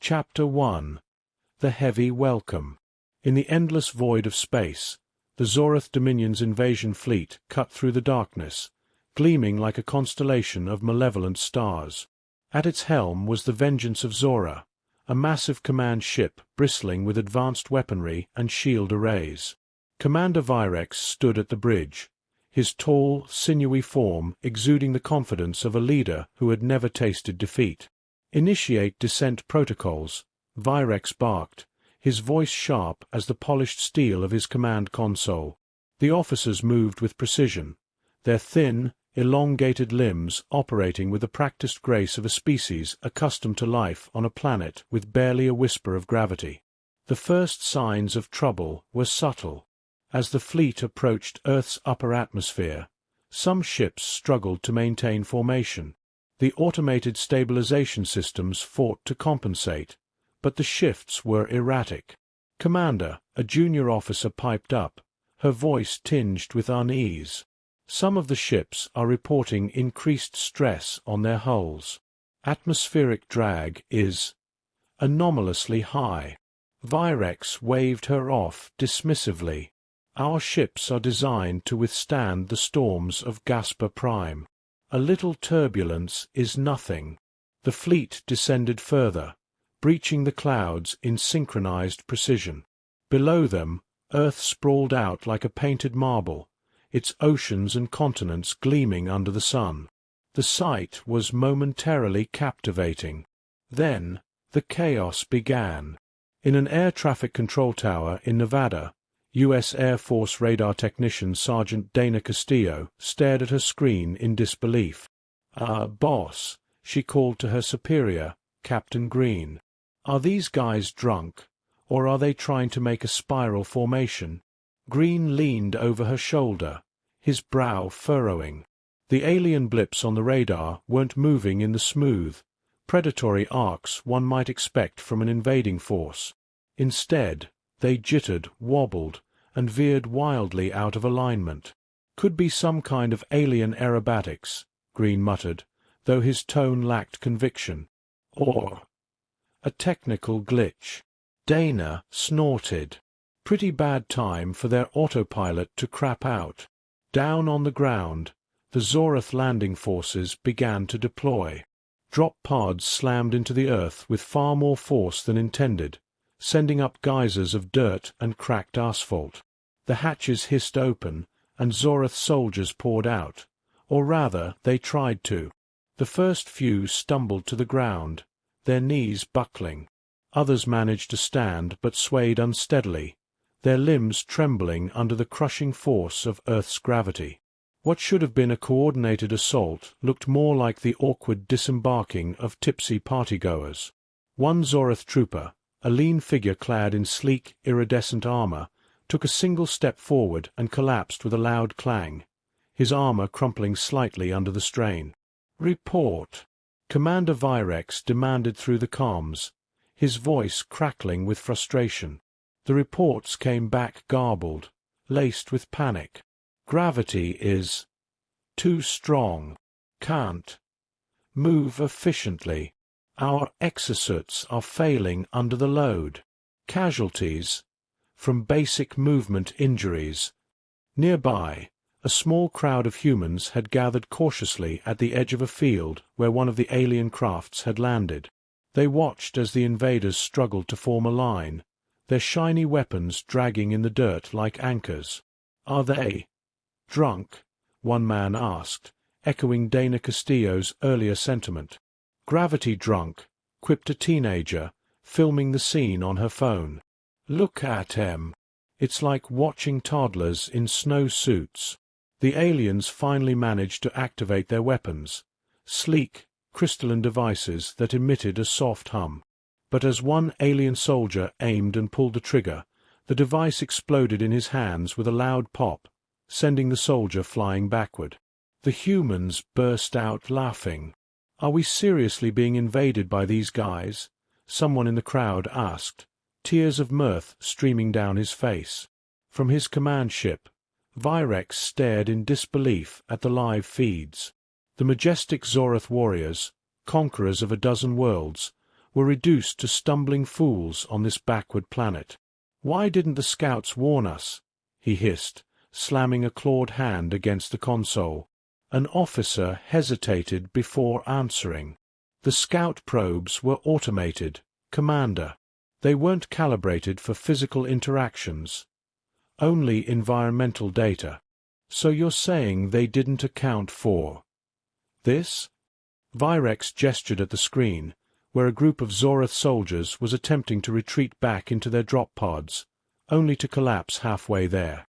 Chapter 1. The Heavy Welcome. In the endless void of space, the Zorath Dominion's invasion fleet cut through the darkness, gleaming like a constellation of malevolent stars. At its helm was the Vengeance of Zora, a massive command ship bristling with advanced weaponry and shield arrays. Commander Virex stood at the bridge, his tall, sinewy form exuding the confidence of a leader who had never tasted defeat. "Initiate descent protocols," Virex barked, his voice sharp as the polished steel of his command console. The officers moved with precision, their thin, elongated limbs operating with the practiced grace of a species accustomed to life on a planet with barely a whisper of gravity. The first signs of trouble were subtle. As the fleet approached Earth's upper atmosphere, some ships struggled to maintain formation. The automated stabilization systems fought to compensate, but the shifts were erratic. "Commander," a junior officer piped up, her voice tinged with unease. "Some of the ships are reporting increased stress on their hulls. Atmospheric drag is anomalously high." Virex waved her off dismissively. "Our ships are designed to withstand the storms of Gasper Prime. A little turbulence is nothing." The fleet descended further, breaching the clouds in synchronized precision. Below them, Earth sprawled out like a painted marble, its oceans and continents gleaming under the sun. The sight was momentarily captivating. Then, the chaos began. In an air traffic control tower in Nevada, U.S. Air Force radar technician Sergeant Dana Castillo stared at her screen in disbelief. Boss," she called to her superior, Captain Green. "Are these guys drunk, or are they trying to make a spiral formation?" Green leaned over her shoulder, his brow furrowing. The alien blips on the radar weren't moving in the smooth, predatory arcs one might expect from an invading force. Instead, they jittered, wobbled, and veered wildly out of alignment. "Could be some kind of alien aerobatics," Green muttered, though his tone lacked conviction. "Or a technical glitch." Dana snorted. Pretty bad time for their autopilot to crap out. Down on the ground, the Zorath landing forces began to deploy. Drop pods slammed into the earth with far more force than intended, sending up geysers of dirt and cracked asphalt. The hatches hissed open, and Zorath soldiers poured out, or rather they tried to. The first few stumbled to the ground, their knees buckling. Others managed to stand but swayed unsteadily, their limbs trembling under the crushing force of Earth's gravity. What should have been a coordinated assault looked more like the awkward disembarking of tipsy partygoers. One Zorath trooper, a lean figure clad in sleek, iridescent armor, took a single step forward and collapsed with a loud clang, his armor crumpling slightly under the strain. "Report," Commander Virex demanded through the comms, his voice crackling with frustration. The reports came back garbled, laced with panic. "Gravity is too strong. Can't move efficiently. Our exosuits are failing under the load. Casualties from basic movement injuries." Nearby, a small crowd of humans had gathered cautiously at the edge of a field where one of the alien crafts had landed. They watched as the invaders struggled to form a line, their shiny weapons dragging in the dirt like anchors. "Are they drunk?" one man asked, echoing Dana Castillo's earlier sentiment. "Gravity drunk," quipped a teenager, filming the scene on her phone. "Look at 'em. It's like watching toddlers in snow suits." The aliens finally managed to activate their weapons, sleek, crystalline devices that emitted a soft hum. But as one alien soldier aimed and pulled the trigger, the device exploded in his hands with a loud pop, sending the soldier flying backward. The humans burst out laughing. "Are we seriously being invaded by these guys?" someone in the crowd asked, tears of mirth streaming down his face. From his command ship, Virex stared in disbelief at the live feeds. The majestic Zorath warriors, conquerors of a dozen worlds, were reduced to stumbling fools on this backward planet. "Why didn't the scouts warn us?" he hissed, slamming a clawed hand against the console. An officer hesitated before answering. "The scout probes were automated, Commander. They weren't calibrated for physical interactions. Only environmental data. So you're saying they didn't account for this?" Virex gestured at the screen, where a group of Zorath soldiers was attempting to retreat back into their drop pods, only to collapse halfway there.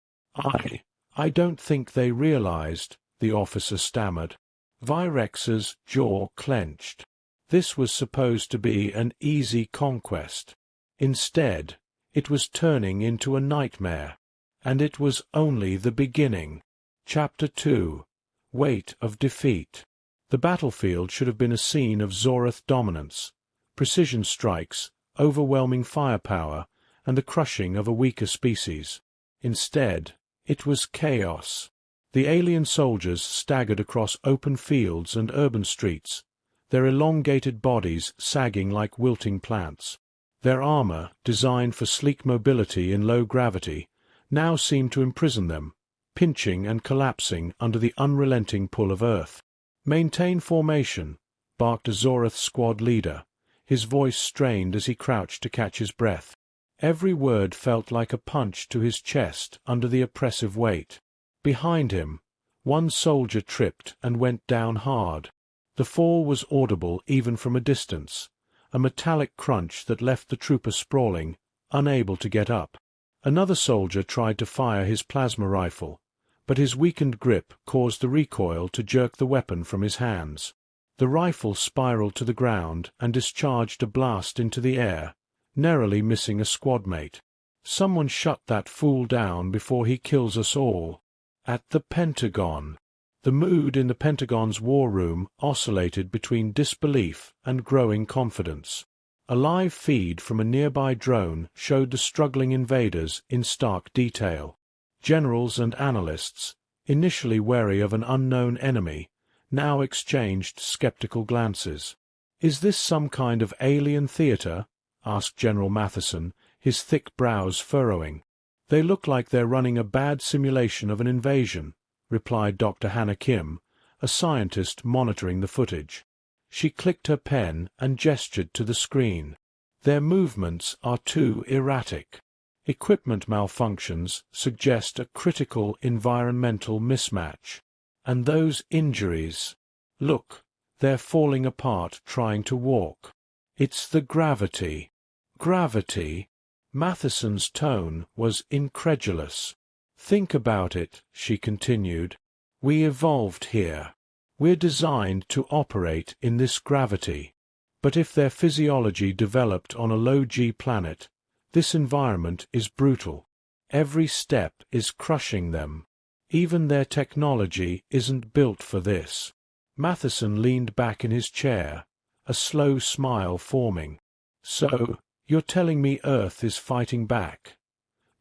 I don't think they realized," the officer stammered. Virex's jaw clenched. This was supposed to be an easy conquest. Instead, it was turning into a nightmare. And it was only the beginning. Chapter 2. Weight of Defeat. The battlefield should have been a scene of Zorath dominance, precision strikes, overwhelming firepower, and the crushing of a weaker species. Instead, it was chaos. The alien soldiers staggered across open fields and urban streets, their elongated bodies sagging like wilting plants. Their armor, designed for sleek mobility in low gravity, now seemed to imprison them, pinching and collapsing under the unrelenting pull of Earth. "Maintain formation," barked a Zorath squad leader, his voice strained as he crouched to catch his breath. Every word felt like a punch to his chest under the oppressive weight. Behind him, one soldier tripped and went down hard. The fall was audible even from a distance, a metallic crunch that left the trooper sprawling, unable to get up. Another soldier tried to fire his plasma rifle, but his weakened grip caused the recoil to jerk the weapon from his hands. The rifle spiraled to the ground and discharged a blast into the air, narrowly missing a squad mate. "Someone shut that fool down before he kills us all." At the Pentagon. The mood in the Pentagon's war room oscillated between disbelief and growing confidence. A live feed from a nearby drone showed the struggling invaders in stark detail. Generals and analysts, initially wary of an unknown enemy, now exchanged skeptical glances. "Is this some kind of alien theater?" asked General Matheson, his thick brows furrowing. "They look like they're running a bad simulation of an invasion," replied Dr. Hannah Kim, a scientist monitoring the footage. She clicked her pen and gestured to the screen. "Their movements are too erratic. Equipment malfunctions suggest a critical environmental mismatch. And those injuries. Look, they're falling apart trying to walk. It's the gravity." "Gravity?" Matheson's tone was incredulous. "Think about it," she continued. "We evolved here. We're designed to operate in this gravity. But if their physiology developed on a low-G planet, this environment is brutal. Every step is crushing them. Even their technology isn't built for this." Matheson leaned back in his chair, a slow smile forming. "So, you're telling me Earth is fighting back?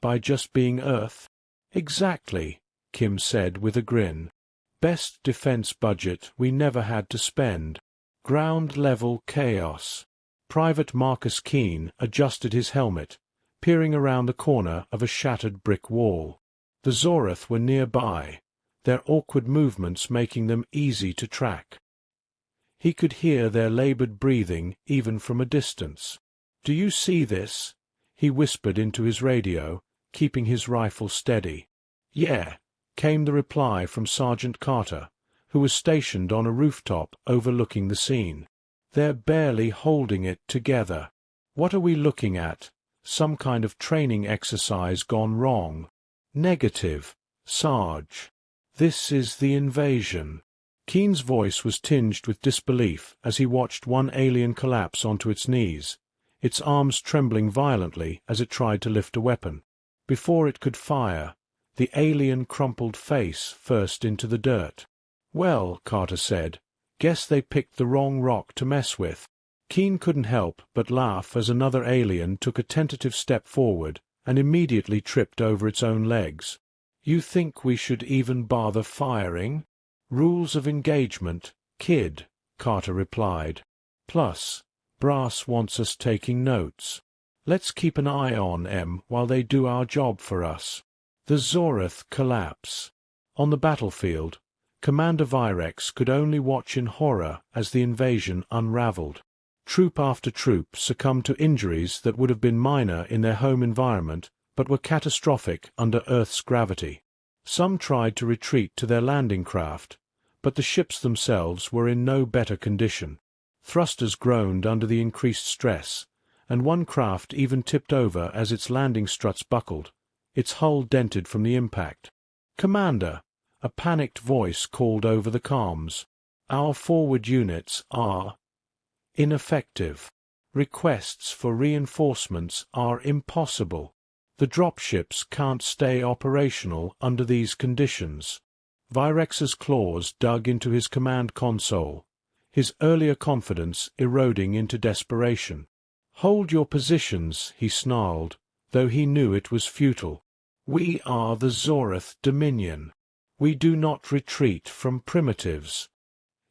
By just being Earth?" "Exactly," Kim said with a grin. "Best defense budget we never had to spend. Ground-level chaos." Private Marcus Keene adjusted his helmet, peering around the corner of a shattered brick wall. The Zorath were nearby, their awkward movements making them easy to track. He could hear their labored breathing even from a distance. "Do you see this?" he whispered into his radio, keeping his rifle steady. "Yeah," came the reply from Sergeant Carter, who was stationed on a rooftop overlooking the scene. "They're barely holding it together. What are we looking at? Some kind of training exercise gone wrong?" "Negative, Sarge. This is the invasion." Keene's voice was tinged with disbelief as he watched one alien collapse onto its knees, its arms trembling violently as it tried to lift a weapon. Before it could fire, the alien crumpled face first into the dirt. "Well," Carter said, "guess they picked the wrong rock to mess with." Keene couldn't help but laugh as another alien took a tentative step forward and immediately tripped over its own legs. "You think we should even bother firing?" "Rules of engagement, kid," Carter replied. "Plus, Brass wants us taking notes. Let's keep an eye on M while they do our job for us. The Zorath collapse. On the battlefield, Commander Virex could only watch in horror as the invasion unraveled. Troop after troop succumbed to injuries that would have been minor in their home environment but were catastrophic under Earth's gravity. Some tried to retreat to their landing craft, but the ships themselves were in no better condition. Thrusters groaned under the increased stress, and one craft even tipped over as its landing struts buckled, its hull dented from the impact. "Commander," a panicked voice called over the comms. "Our forward units are ineffective. Requests for reinforcements are impossible. The dropships can't stay operational under these conditions." Virex's claws dug into his command console, his earlier confidence eroding into desperation. "Hold your positions," he snarled, though he knew it was futile. "We are the Zorath Dominion. We do not retreat from primitives."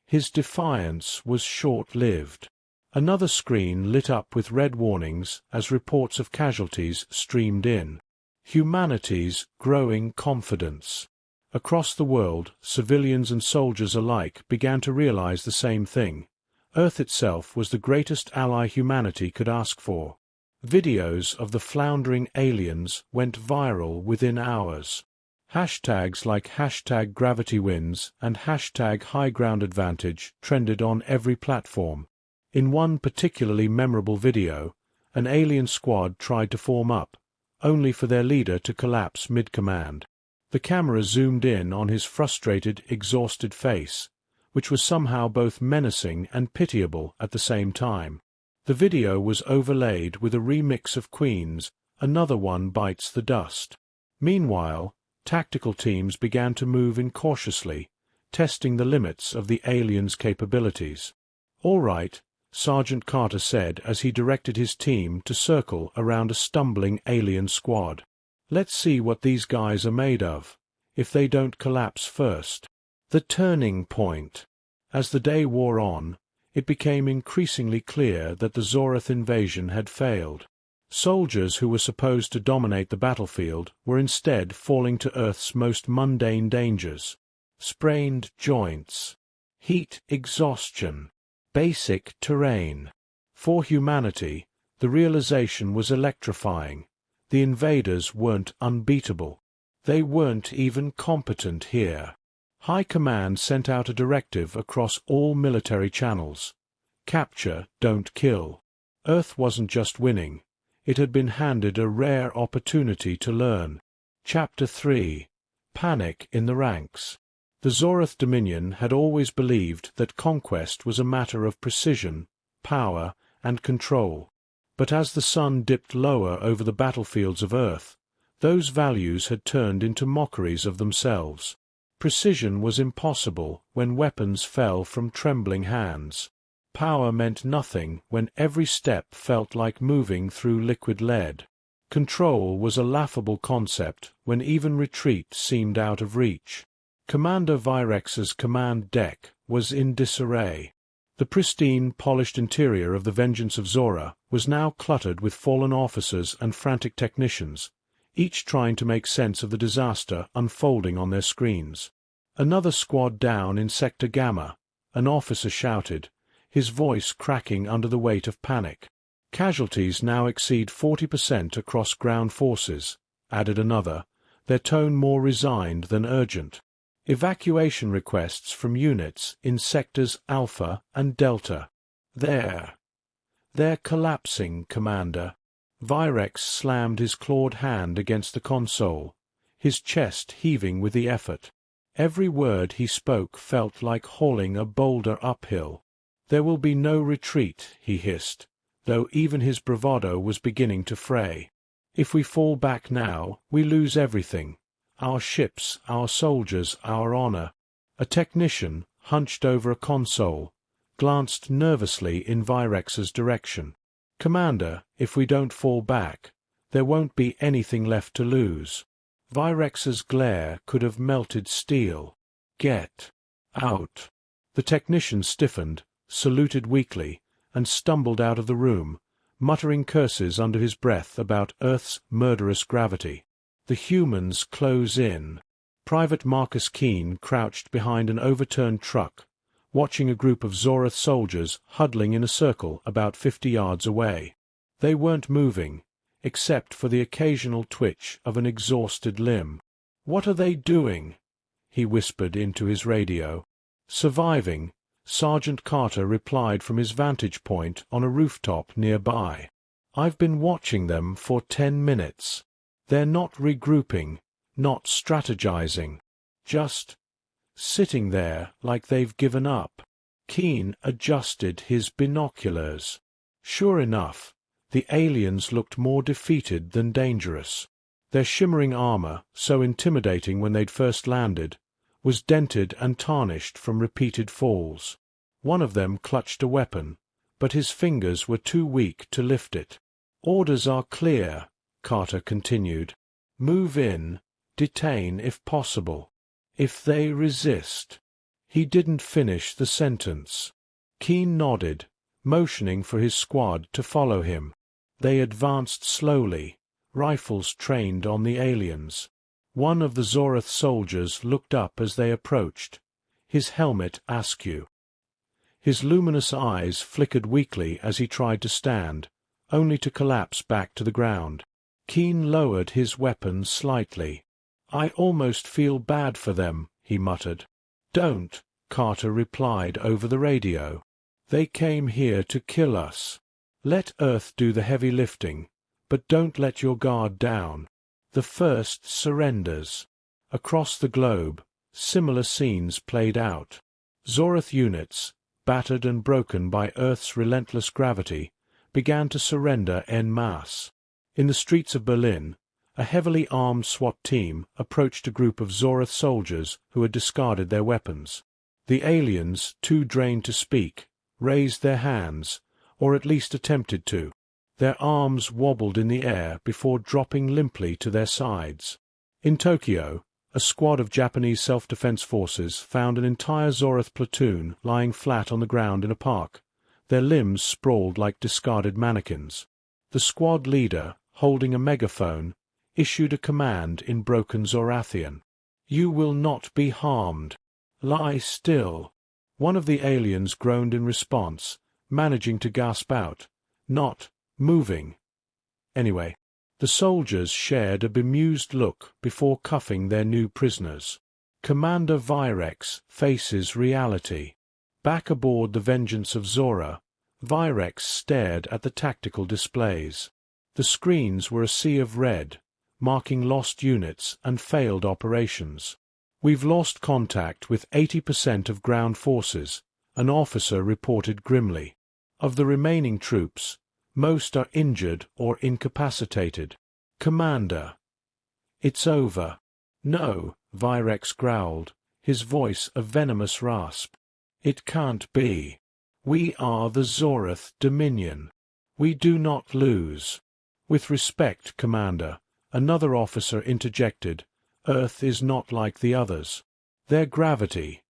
His defiance was short-lived. Another screen lit up with red warnings as reports of casualties streamed in. Humanity's growing confidence. Across the world, civilians and soldiers alike began to realize the same thing. Earth itself was the greatest ally humanity could ask for. Videos of the floundering aliens went viral within hours. Hashtags like #GravityWins and #HighGroundAdvantage trended on every platform. In one particularly memorable video, an alien squad tried to form up, only for their leader to collapse mid-command. The camera zoomed in on his frustrated, exhausted face, which was somehow both menacing and pitiable at the same time. The video was overlaid with a remix of Queen's "Another One Bites the Dust." Meanwhile, tactical teams began to move in cautiously, testing the limits of the aliens' capabilities. "All right," Sergeant Carter said as he directed his team to circle around a stumbling alien squad. "Let's see what these guys are made of, if they don't collapse first." The turning point. As the day wore on, it became increasingly clear that the Zorath invasion had failed. Soldiers who were supposed to dominate the battlefield were instead falling to Earth's most mundane dangers. Sprained joints, heat exhaustion, basic terrain. For humanity, the realization was electrifying. The invaders weren't unbeatable. They weren't even competent here. High Command sent out a directive across all military channels. Capture, don't kill. Earth wasn't just winning. It had been handed a rare opportunity to learn. Chapter 3. Panic in the Ranks. The Zorath Dominion had always believed that conquest was a matter of precision, power, and control. But as the sun dipped lower over the battlefields of Earth, those values had turned into mockeries of themselves. Precision was impossible when weapons fell from trembling hands. Power meant nothing when every step felt like moving through liquid lead. Control was a laughable concept when even retreat seemed out of reach. Commander Virex's command deck was in disarray. The pristine, polished interior of the Vengeance of Zora was now cluttered with fallen officers and frantic technicians, each trying to make sense of the disaster unfolding on their screens. "Another squad down in Sector Gamma," an officer shouted, his voice cracking under the weight of panic. "Casualties now exceed 40% across ground forces," added another, their tone more resigned than urgent. "Evacuation requests from units in sectors Alpha and Delta." They're collapsing, Commander." Virex slammed his clawed hand against the console, his chest heaving with the effort. Every word he spoke felt like hauling a boulder uphill. "There will be no retreat," he hissed, though even his bravado was beginning to fray. "If we fall back now, we lose everything. Our ships, our soldiers, our honor." A technician, hunched over a console, glanced nervously in Virex's direction. "Commander, if we don't fall back, there won't be anything left to lose." Virex's glare could have melted steel. "Get out." The technician stiffened, saluted weakly, and stumbled out of the room, muttering curses under his breath about Earth's murderous gravity. The humans close in. Private Marcus Keene crouched behind an overturned truck, watching a group of Zorath soldiers huddling in a circle about 50 yards away. They weren't moving, except for the occasional twitch of an exhausted limb. "What are they doing?" he whispered into his radio. "Surviving," Sergeant Carter replied from his vantage point on a rooftop nearby. "I've been watching them for 10 minutes. They're not regrouping, not strategizing. Just sitting there like they've given up." Keene adjusted his binoculars. Sure enough, the aliens looked more defeated than dangerous. Their shimmering armor, so intimidating when they'd first landed, was dented and tarnished from repeated falls. One of them clutched a weapon, but his fingers were too weak to lift it. "Orders are clear," Carter continued. "Move in, detain if possible. If they resist—" He didn't finish the sentence. Keene nodded, motioning for his squad to follow him. They advanced slowly, rifles trained on the aliens. One of the Zorath soldiers looked up as they approached, his helmet askew. His luminous eyes flickered weakly as he tried to stand, only to collapse back to the ground. Keene lowered his weapon slightly. "I almost feel bad for them," he muttered. "Don't," Carter replied over the radio. "They came here to kill us. Let Earth do the heavy lifting, but don't let your guard down." The first surrenders. Across the globe, similar scenes played out. Zorath units, battered and broken by Earth's relentless gravity, began to surrender en masse. In the streets of Berlin, a heavily armed SWAT team approached a group of Zorath soldiers who had discarded their weapons. The aliens, too drained to speak, raised their hands, or at least attempted to. Their arms wobbled in the air before dropping limply to their sides. In Tokyo, a squad of Japanese self-defense forces found an entire Zorath platoon lying flat on the ground in a park, their limbs sprawled like discarded mannequins. The squad leader, holding a megaphone, issued a command in broken Zorathian. "You will not be harmed. Lie still." One of the aliens groaned in response, managing to gasp out, "Not moving." Anyway, the soldiers shared a bemused look before cuffing their new prisoners. Commander Virex faces reality. Back aboard the Vengeance of Zora, Virex stared at the tactical displays. The screens were a sea of red, marking lost units and failed operations. "We've lost contact with 80% of ground forces," an officer reported grimly. "Of the remaining troops, most are injured or incapacitated." "Commander." "It's over." "No," Virex growled, his voice a venomous rasp. "It can't be. We are the Zorath Dominion. We do not lose." "With respect, Commander," another officer interjected, "Earth is not like the others. Their gravity.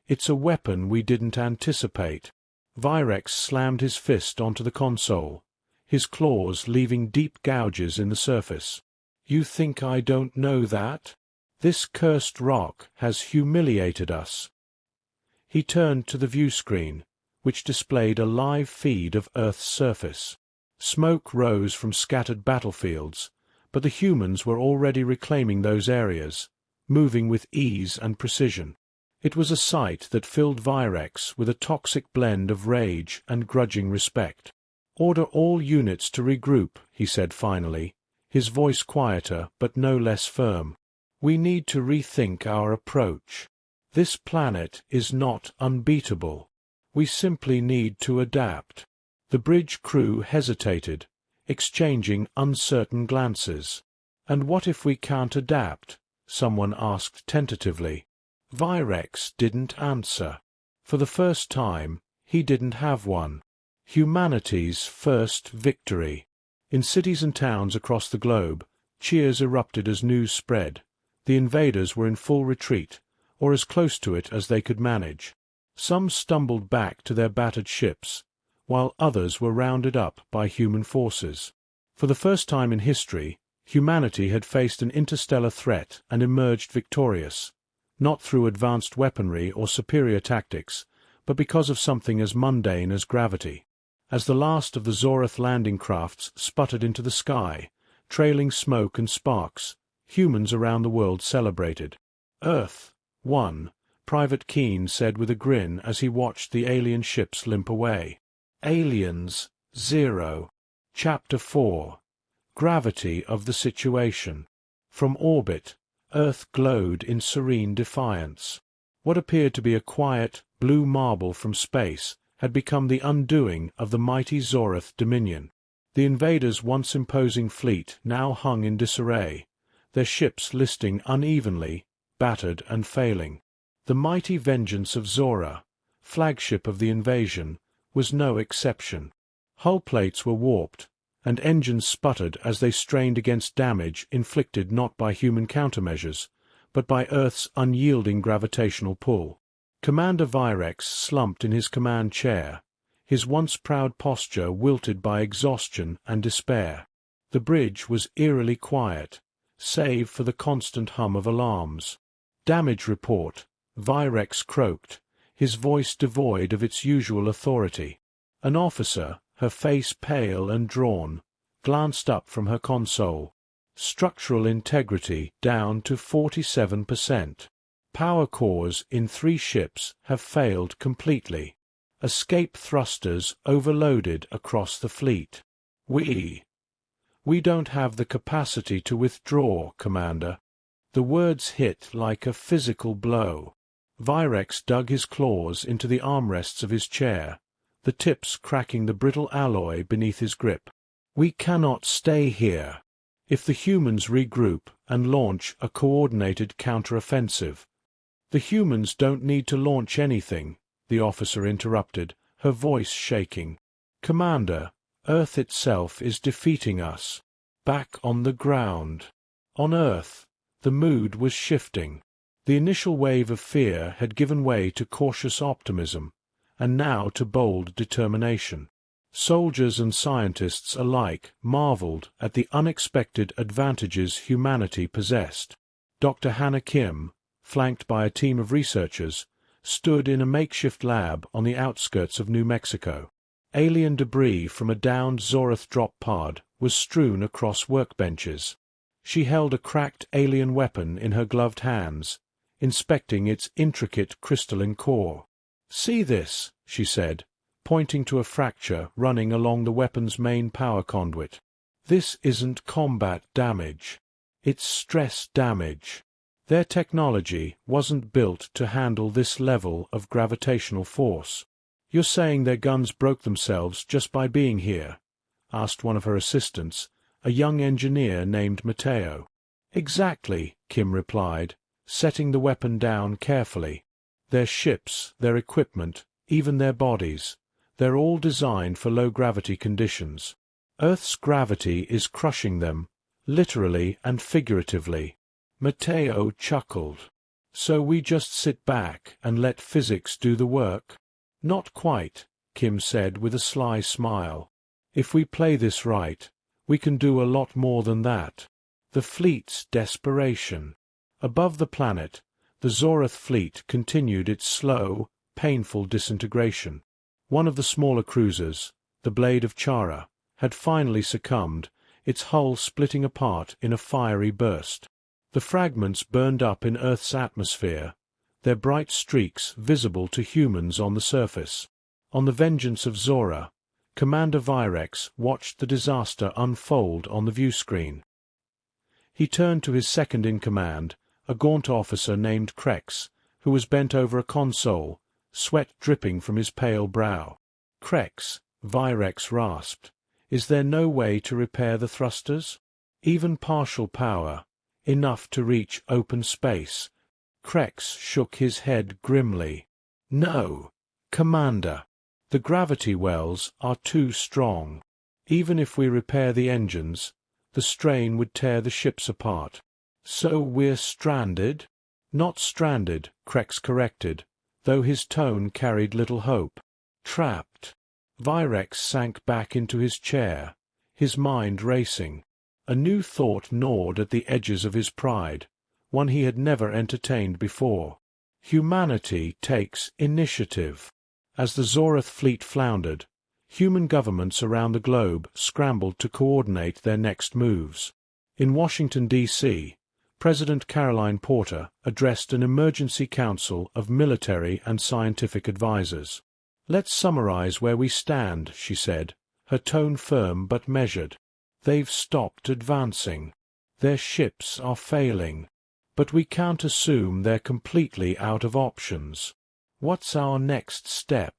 It's a weapon we didn't anticipate." Virex slammed his fist onto the console, his claws leaving deep gouges in the surface. "You think I don't know that? This cursed rock has humiliated us." He turned to the view screen, which displayed a live feed of Earth's surface. Smoke rose from scattered battlefields, but the humans were already reclaiming those areas, moving with ease and precision. It was a sight that filled Virex with a toxic blend of rage and grudging respect. "Order all units to regroup," he said finally, his voice quieter but no less firm. "We need to rethink our approach. This planet is not unbeatable. We simply need to adapt." The bridge crew hesitated, exchanging uncertain glances. "And what if we can't adapt?" someone asked tentatively. Virex didn't answer. For the first time, he didn't have one. Humanity's first victory. In cities and towns across the globe, cheers erupted as news spread. The invaders were in full retreat, or as close to it as they could manage. Some stumbled back to their battered ships, while others were rounded up by human forces. For the first time in history, humanity had faced an interstellar threat and emerged victorious, not through advanced weaponry or superior tactics, but because of something as mundane as gravity. As the last of the Zorath landing crafts sputtered into the sky, trailing smoke and sparks, humans around the world celebrated. Earth won, Private Keene said with a grin as he watched the alien ships limp away. Aliens, 0. Chapter 4. Gravity of the situation. From orbit, Earth glowed in serene defiance. What appeared to be a quiet, blue marble from space had become the undoing of the mighty Zorath dominion. The Invaders' once imposing fleet now hung in disarray, their ships listing unevenly, battered and failing. The mighty vengeance of Zora, flagship of the invasion, was no exception. Hull plates were warped, and engines sputtered as they strained against damage inflicted not by human countermeasures, but by Earth's unyielding gravitational pull. Commander Virex slumped in his command chair, his once proud posture wilted by exhaustion and despair. The bridge was eerily quiet, save for the constant hum of alarms. "Damage report," Virex croaked, his voice devoid of its usual authority. An officer, her face pale and drawn, glanced up from her console. "Structural integrity down to 47%. Power cores in 3 ships have failed completely. Escape thrusters overloaded across the fleet. We don't have the capacity to withdraw, Commander." The words hit like a physical blow. Virex dug his claws into the armrests of his chair, the tips cracking the brittle alloy beneath his grip. "We cannot stay here. If the humans regroup and launch a coordinated counteroffensive—" "The humans don't need to launch anything," the officer interrupted, her voice shaking. "Commander, Earth itself is defeating us." Back on the ground. On Earth, the mood was shifting. The initial wave of fear had given way to cautious optimism, and now to bold determination. Soldiers and scientists alike marveled at the unexpected advantages humanity possessed. Dr. Hannah Kim, flanked by a team of researchers, stood in a makeshift lab on the outskirts of New Mexico. Alien debris from a downed Zorath drop pod was strewn across workbenches. She held a cracked alien weapon in her gloved hands, inspecting its intricate crystalline core. "See this," she said, pointing to a fracture running along the weapon's main power conduit. "This isn't combat damage. It's stress damage. Their technology wasn't built to handle this level of gravitational force." "You're saying their guns broke themselves just by being here?" asked one of her assistants, a young engineer named Matteo. "Exactly," Kim replied, setting the weapon down carefully. "Their ships, their equipment, even their bodies, they're all designed for low-gravity conditions. Earth's gravity is crushing them, literally and figuratively." Matteo chuckled. "So we just sit back and let physics do the work?" "Not quite," Kim said with a sly smile. "If we play this right, we can do a lot more than that." The fleet's desperation. Above the planet, the Zorath fleet continued its slow, painful disintegration. One of the smaller cruisers, the Blade of Chara, had finally succumbed, its hull splitting apart in a fiery burst. The fragments burned up in Earth's atmosphere, their bright streaks visible to humans on the surface. On the vengeance of Zora, Commander Virex watched the disaster unfold on the viewscreen. He turned to his second-in-command, a gaunt officer named Krex, who was bent over a console, sweat dripping from his pale brow. "Krex," Virex rasped, "is there no way to repair the thrusters? Even partial power, enough to reach open space?" Krex shook his head grimly. "No, Commander. The gravity wells are too strong. Even if we repair the engines, the strain would tear the ships apart." "So we're stranded?" "Not stranded," Krex corrected, though his tone carried little hope. "Trapped." Virex sank back into his chair, his mind racing. A new thought gnawed at the edges of his pride, one he had never entertained before. Humanity takes initiative. As the Zorath fleet floundered, human governments around the globe scrambled to coordinate their next moves. In Washington, D.C., President Caroline Porter addressed an emergency council of military and scientific advisors. "Let's summarize where we stand," she said, her tone firm but measured. "They've stopped advancing. Their ships are failing. But we can't assume they're completely out of options. What's our next step?"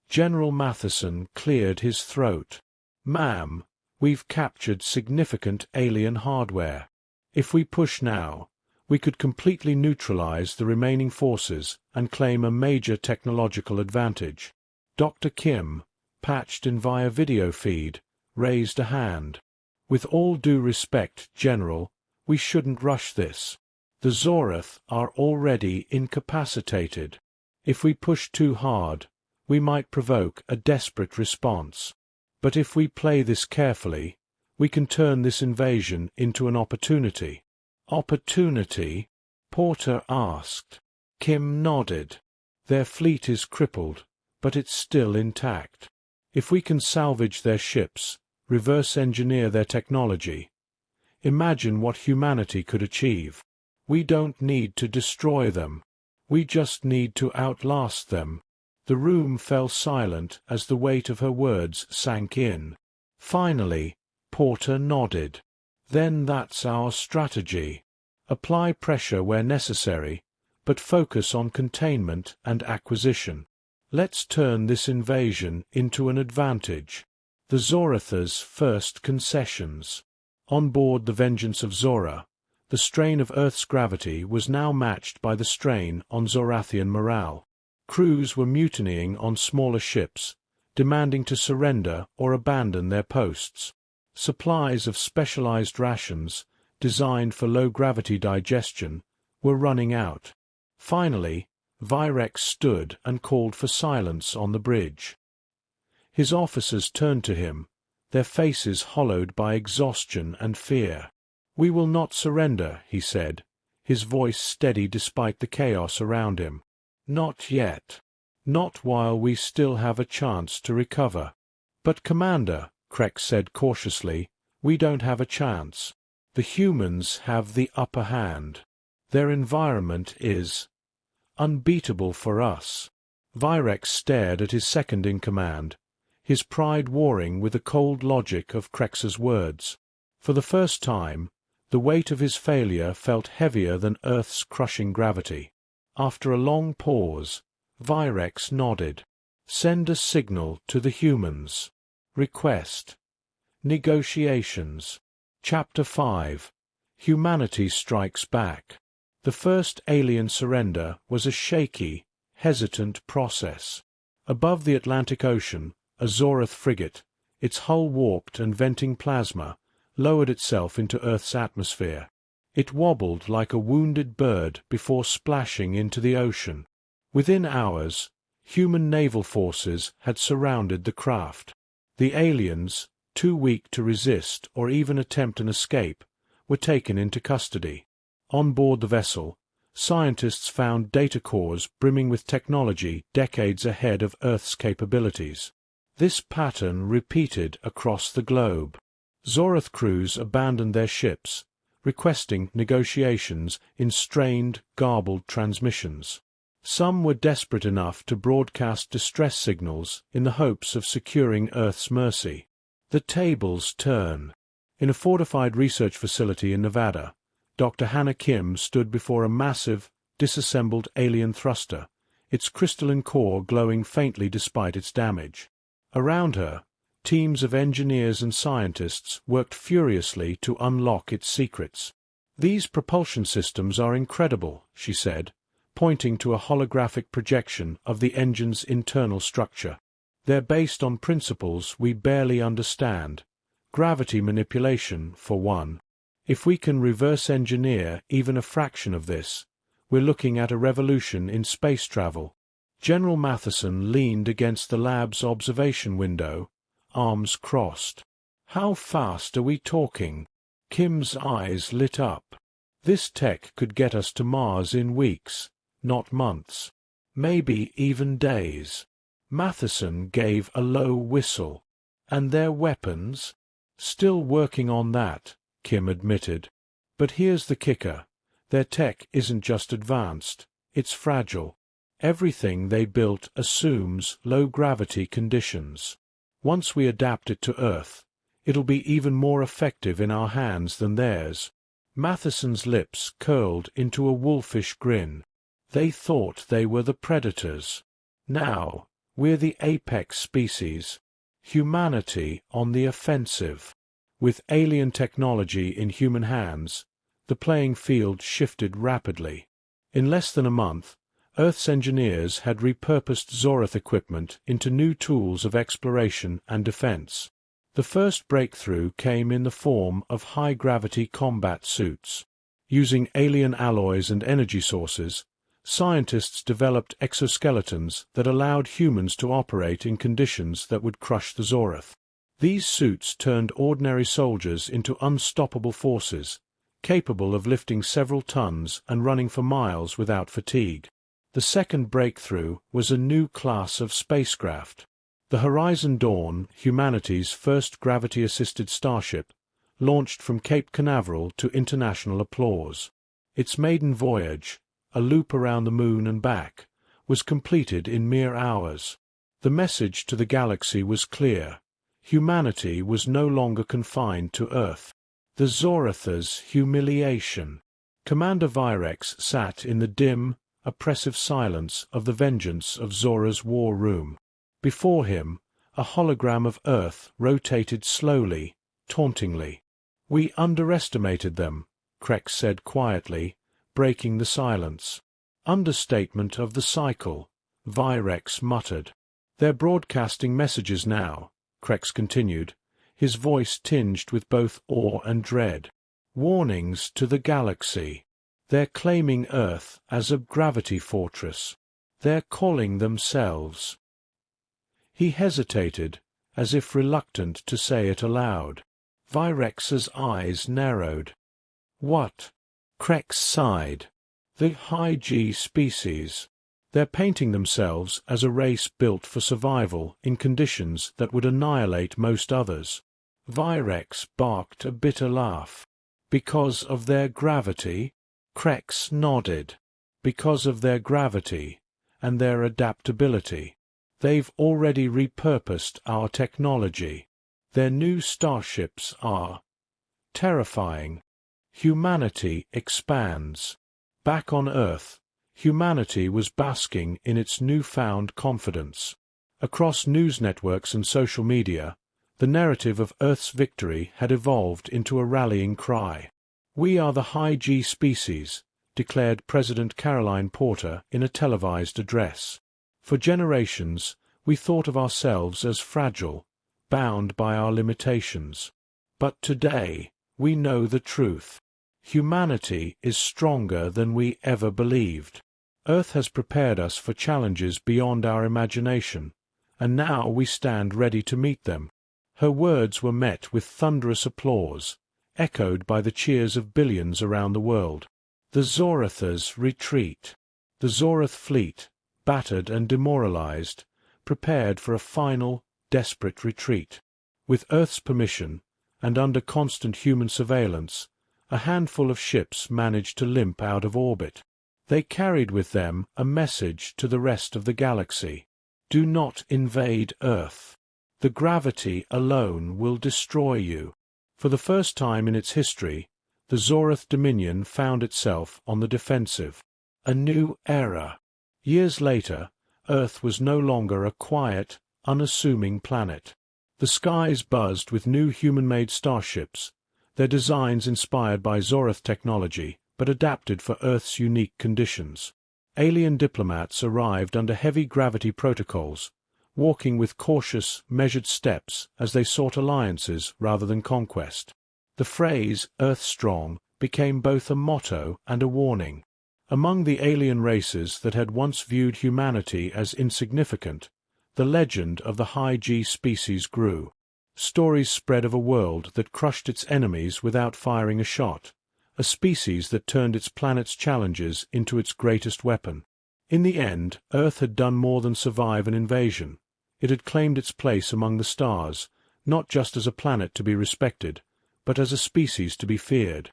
General Matheson cleared his throat. "Ma'am, we've captured significant alien hardware. If we push now, we could completely neutralize the remaining forces and claim a major technological advantage." Dr. Kim, patched in via video feed, raised a hand. "With all due respect, General, we shouldn't rush this. The Zorath are already incapacitated. If we push too hard, we might provoke a desperate response. But if we play this carefully, we can turn this invasion into an opportunity." "Opportunity?" Porter asked. Kim nodded. "Their fleet is crippled, but it's still intact. If we can salvage their ships, reverse engineer their technology, imagine what humanity could achieve. We don't need to destroy them. We just need to outlast them." The room fell silent as the weight of her words sank in. Finally, Porter nodded. "Then that's our strategy. Apply pressure where necessary, but focus on containment and acquisition. Let's turn this invasion into an advantage." The Zorath's first concessions. On board the Vengeance of Zora, the strain of Earth's gravity was now matched by the strain on Zorathian morale. Crews were mutinying on smaller ships, demanding to surrender or abandon their posts. Supplies of specialized rations, designed for low-gravity digestion, were running out. Finally, Virex stood and called for silence on the bridge. His officers turned to him, their faces hollowed by exhaustion and fear. "We will not surrender," he said, his voice steady despite the chaos around him. "Not yet. Not while we still have a chance to recover." "But Commander," Krex said cautiously, "we don't have a chance. The humans have the upper hand. Their environment is unbeatable for us." Virex stared at his second-in-command, his pride warring with the cold logic of Krex's words. For the first time, the weight of his failure felt heavier than Earth's crushing gravity. After a long pause, Virex nodded. "Send a signal to the humans. Request. Negotiations." Chapter 5. Humanity Strikes Back. The first alien surrender was a shaky, hesitant process. Above the Atlantic Ocean, a Zorath frigate, its hull warped and venting plasma, lowered itself into Earth's atmosphere. It wobbled like a wounded bird before splashing into the ocean. Within hours, human naval forces had surrounded the craft. The aliens, too weak to resist or even attempt an escape, were taken into custody. On board the vessel, scientists found data cores brimming with technology decades ahead of Earth's capabilities. This pattern repeated across the globe. Zorath crews abandoned their ships, requesting negotiations in strained, garbled transmissions. Some were desperate enough to broadcast distress signals in the hopes of securing Earth's mercy. The tables turn. In a fortified research facility in Nevada, Dr. Hannah Kim stood before a massive, disassembled alien thruster, its crystalline core glowing faintly despite its damage. Around her, teams of engineers and scientists worked furiously to unlock its secrets. "These propulsion systems are incredible," she said, pointing to a holographic projection of the engine's internal structure. "They're based on principles we barely understand. Gravity manipulation, for one. If we can reverse engineer even a fraction of this, we're looking at a revolution in space travel." General Matheson leaned against the lab's observation window, arms crossed. "How fast are we talking?" Kim's eyes lit up. "This tech could get us to Mars in weeks, not months. Maybe even days." Matheson gave a low whistle. "And their weapons?" "Still working on that," Kim admitted. "But here's the kicker. Their tech isn't just advanced, it's fragile. Everything they built assumes low-gravity conditions. Once we adapt it to Earth, it'll be even more effective in our hands than theirs." Matheson's lips curled into a wolfish grin. They thought they were the predators. Now, we're the apex species. Humanity on the offensive. With alien technology in human hands, the playing field shifted rapidly. In less than a month, Earth's engineers had repurposed Zorath equipment into new tools of exploration and defense. The first breakthrough came in the form of high-gravity combat suits. Using alien alloys and energy sources, scientists developed exoskeletons that allowed humans to operate in conditions that would crush the Zorath. These suits turned ordinary soldiers into unstoppable forces, capable of lifting several tons and running for miles without fatigue. The second breakthrough was a new class of spacecraft. The Horizon Dawn, humanity's first gravity-assisted starship, launched from Cape Canaveral to international applause. Its maiden voyage, a loop around the Moon and back, was completed in mere hours. The message to the galaxy was clear. Humanity was no longer confined to Earth. The Zorath's humiliation. Commander Virex sat in the dim, oppressive silence of the vengeance of Zora's war room. Before him, a hologram of Earth rotated slowly, tauntingly. "We underestimated them," Krex said quietly, breaking the silence. "Understatement of the cycle," Virex muttered. "They're broadcasting messages now," Krex continued, his voice tinged with both awe and dread. "Warnings to the galaxy. They're claiming Earth as a gravity fortress. They're calling themselves—" He hesitated, as if reluctant to say it aloud. Virex's eyes narrowed. "What?" Krex sighed. "The high-G species. They're painting themselves as a race built for survival in conditions that would annihilate most others." Virex barked a bitter laugh. "Because of their gravity?" Krex nodded. "Because of their gravity, and their adaptability. They've already repurposed our technology. Their new starships are terrifying. Humanity expands." Back on Earth, humanity was basking in its newfound confidence. Across news networks and social media, the narrative of Earth's victory had evolved into a rallying cry. "We are the high-G species," declared President Caroline Porter in a televised address. "For generations, we thought of ourselves as fragile, bound by our limitations. But today, we know the truth. Humanity is stronger than we ever believed. Earth has prepared us for challenges beyond our imagination, and now we stand ready to meet them." Her words were met with thunderous applause, echoed by the cheers of billions around the world. The Zorath's retreat. The Zorath fleet, battered and demoralized, prepared for a final, desperate retreat. With Earth's permission, and under constant human surveillance, a handful of ships managed to limp out of orbit. They carried with them a message to the rest of the galaxy. Do not invade Earth. The gravity alone will destroy you. For the first time in its history, the Zorath Dominion found itself on the defensive. A new era. Years later, Earth was no longer a quiet, unassuming planet. The skies buzzed with new human-made starships, their designs inspired by Zorath technology, but adapted for Earth's unique conditions. Alien diplomats arrived under heavy gravity protocols, walking with cautious, measured steps as they sought alliances rather than conquest. The phrase "Earth Strong" became both a motto and a warning. Among the alien races that had once viewed humanity as insignificant, the legend of the High G species grew. Stories spread of a world that crushed its enemies without firing a shot, a species that turned its planet's challenges into its greatest weapon. In the end, Earth had done more than survive an invasion. It had claimed its place among the stars, not just as a planet to be respected, but as a species to be feared.